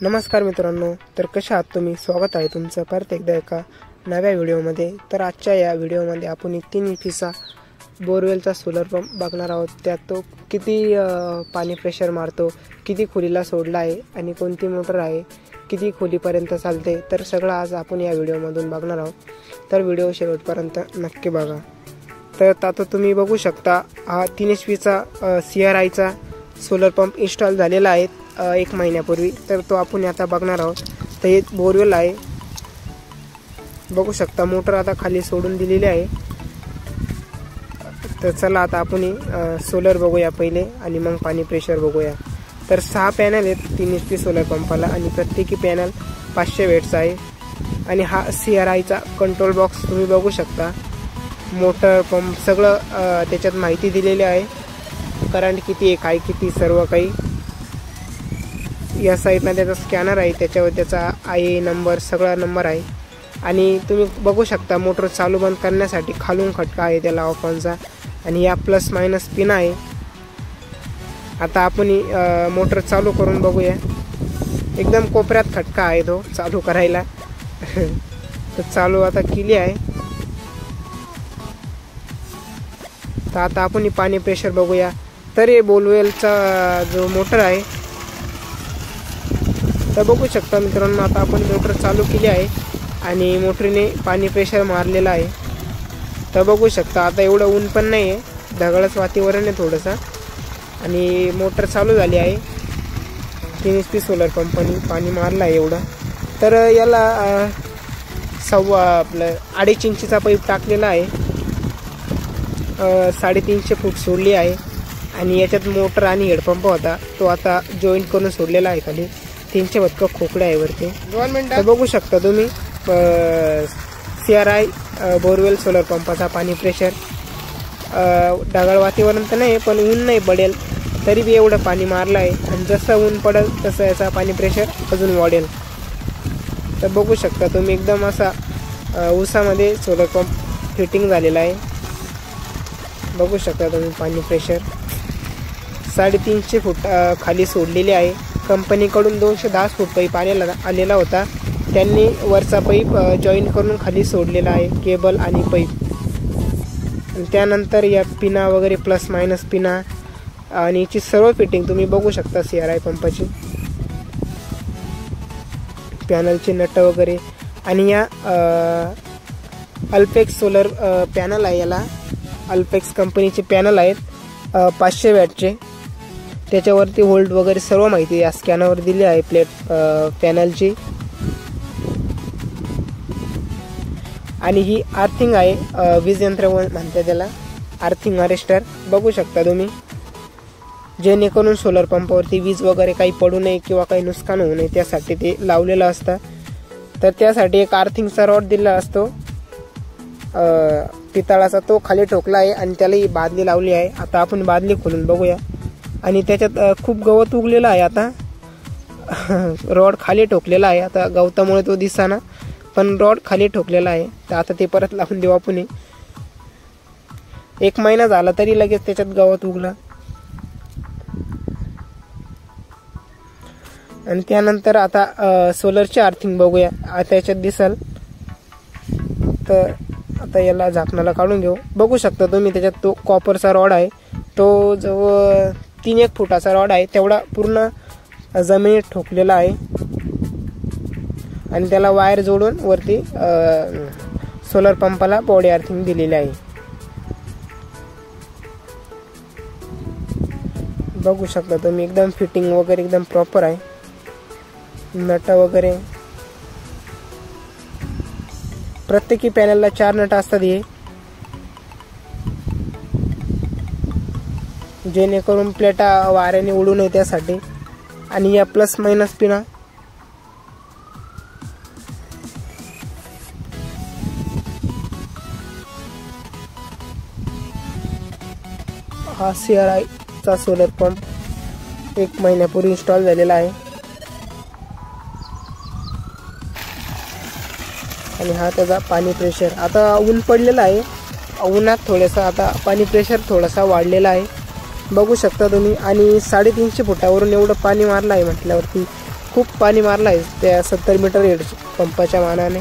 नमस्कार मित्रांनो, तर कशा आहात तुम्ही? स्वागत आहे तुमचं परत एकदा एका नव्या व्हिडिओमध्ये। तर आजच्या या व्हिडिओमध्ये आपण 3 इंचीचा बोरवेलचा सोलर पंप बघणार आहोत। त्यात तो किती पाणी प्रेशर मारतो, किती खोलीला सोडला आहे आणि कोणती मोटर आहे, किती खोलीपर्यंत चालते, तर सगळं आज आपण या व्हिडिओमधून बघणार आहोत। तर व्हिडिओ शेवटपर्यंत नक्की बघा। तर आता तुम्ही बघू शकता, हा 3 एचपीचा CRIचा सोलर पंप इन्स्टॉल झालेला आहे 1 महिन्यापूर्वी। तर तो आपण आता बघणार आहोत। तर हे बोरवेल आहे, बघू शकता मोटर आता खाली सोडून दिलेली आहे। तर चला आता आपण सोलर बघूया पहिले आणि मग पाणी प्रेशर बघूया। तर 6 पॅनल आहेत 3 एचपी सोलर पंपाला आणि प्रत्येकी पॅनल 500 वॅटचा आहे। आणि हा CRIचा कंट्रोल बॉक्स तुम्ही बघू शकता, मोटर पंप सगळं त्याच्यात माहिती दिलेली आहे, करंट किती आहे, काय किती, सर्व काही। या साईडला त्याचा स्कॅनर आहे, त्याच्यावर त्याचा IA नंबर, सगळा नंबर आहे। आणि तुम्ही बघू शकता मोटर चालू बंद करण्यासाठी खालून खटका आहे त्याला ऑफ ऑनचा, आणि या प्लस मायनस पिन आहे। आता आपण मोटर चालू करून बघूया। एकदम कोपऱ्यात खटका आहे तो चालू करायला। तर चालू आता केली आहे। तर आता आपण पाणी प्रेशर बघूया। तर हे बोरवेलचा जो मोटर आहे, तर बघू शकता मित्रांनो, आता आपण मोटर चालू केली आहे आणि मोटरीने पाणी प्रेशर मारलेला आहे। तर बघू शकता आता एवढं ऊन पण नाही आहे, ढगाळच वातावरण आहे थोडंसं, आणि मोटर चालू झाली आहे। 3 एचपी सोलर पंपाने पाणी मारलं आहे एवढं। तर याला 2.5 इंचीचा पाईप टाकलेला आहे, 350 फूट सोडली आहे। आणि याच्यात मोटर आणि हेडपंप होता, तो आता जॉईंट करून सोडलेला आहे खाली। 300 खोकड्या आहे वरती। तर बघू शकता तुम्ही CRI बोरवेल सोलर पंपाचा पाणी प्रेशर। ढगाळ वातावरण तर नाही, पण ऊन नाही पडेल तरी बी एवढं पाणी मारलं आहे, आणि जसं ऊन पडेल तसं याचा पाणी प्रेशर अजून वाढेल। तर बघू शकता तुम्ही, एकदम असा ऊसामध्ये सोलर पंप फिटिंग झालेला आहे। बघू शकता तुम्ही पाणी प्रेशर 350 फूट खाली सोडलेले आहे। कंपनीकडून 210 फूट पाईप आलेला होता, त्यांनी वरचा पाईप जॉईन करून खाली सोडलेला आहे, केबल आणि पाईप। त्यानंतर या पिना वगैरे प्लस मायनस पिना आणि याची सर्व फिटिंग तुम्ही बघू शकता। CRI पंपाची पॅनलचे नट वगैरे, आणि या अल्पेक्स सोलर पॅनल आहे, याला अल्पेक्स कंपनीचे पॅनल आहेत 500 वॅटचे। त्याच्यावरती व्होल्ट वगैरे सर्व माहिती या स्कॅनरवर दिली आहे प्लेट पॅनलची। आणि ही आर्थिंग आहे, वीज यंत्र म्हणते त्याला, आर्थिंग अरेस्टर। बघू शकता तुम्ही, जेणेकरून सोलर पंपावरती वीज वगैरे काही पडू नये किंवा काही नुकसान होऊ नये त्यासाठी ते लावलेलं असतं। तर त्यासाठी एक आर्थिंगचा रॉड दिलेला असतो पितळाचा, तो खाली ठोकला आहे आणि त्याला ही बादली लावली आहे। आता आपण बादली खोलून बघूया, आणि त्याच्यात खूप गवत उगलेलं आहे। आता रॉड खाली ठोकलेला आहे, आता गवतामुळे तो दिसेना, पण रॉड खाली ठोकलेला आहे। तर आता ते परत लावून देऊ आपण। 1 महिना झाला तरी लगेच त्याच्यात गवत उगला। आणि त्यानंतर आता सोलरची आर्थिंग बघूया, आता याच्यात दिसल। तर आता याला झाकणाला काढून घेऊ। बघू शकता तुम्ही, त्याच्यात तो कॉपरचा रॉड आहे, तो जवळ 3-1 फुटाचा रॉड आहे, तेवढा पूर्ण जमिनीत ठोकलेला आहे। आणि त्याला वायर जोडून वरती सोलर पंपाला बॉडी आर्थिंग दिलेली आहे। बघू शकता तुम्ही, एकदम फिटिंग वगैरे एकदम प्रॉपर आहे, नट वगैरे। प्रत्येकी पॅनलला 4 नट असतात हे, जेणेकरून प्लेटा वाऱ्याने उडू नये त्यासाठी। आणि या प्लस मायनस पिना, हा CRIचा सोलर पंप 1 महिन्यापूर्वी इन्स्टॉल झालेला आहे। आणि हा त्याचा पाणी प्रेशर, आता ऊन पडलेला आहे, उन्हात थोडासा आता पाणी प्रेशर थोडासा वाढलेला आहे, बघू शकता तुम्ही। आणि 350 फुटावरून एवढं पाणी मारलं आहे म्हटल्यावरती खूप पाणी मारलं आहे त्या 70 मीटर हेड पंपाच्या मानाने.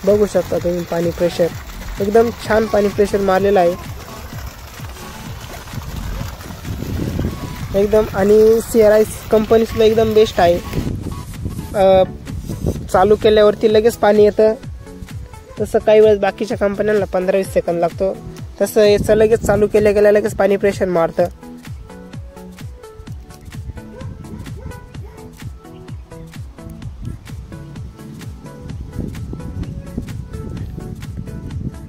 बघू शकता तुम्ही पाणी प्रेशर, एकदम छान पाणी प्रेशर मारलेलं आहे एकदम. आणि CRI कंपनी सुद्धा एकदम बेस्ट आहे. चालू केल्यावरती लगेच पाणी येतं. तसं काही वेळेस बाकीच्या कंपन्यांना 15-20 सेकंद लागतो, तसं याचं लगेच चालू केल्या लगेच पाणी प्रेशर मारतं.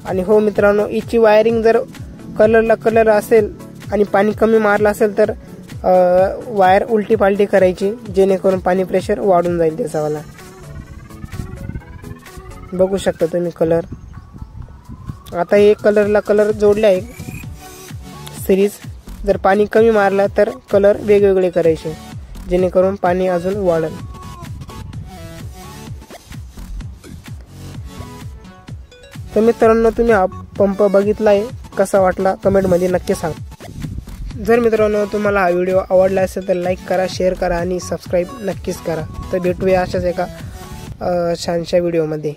आणि हो मित्रांनो, हिची वायरिंग जर कलरला कलर असेल आणि पाणी कमी मारलं असेल तर वायर उलटी पालटी करायची, जेणेकरून पाणी प्रेशर वाढून जाईल त्याचावाला. बघू शकता तुम्ही कलर. आता हे कलरला कलर जोडले आहे सिरीज. जर पाणी कमी मारला तर कलर वेगवेगळे करायचे, जेणेकरून पाणी अजून वाढेल. तर मित्रांनो, तुम्ही हा पंप बघितला आहे, कसा वाटला कमेंटमध्ये नक्की सांगा. जर मित्रांनो तुम्हाला हा व्हिडिओ आवडला असेल तर लाईक करा, शेअर करा आणि सबस्क्राईब नक्कीच करा. तर भेटूया अशाच एका छानशा व्हिडिओमध्ये.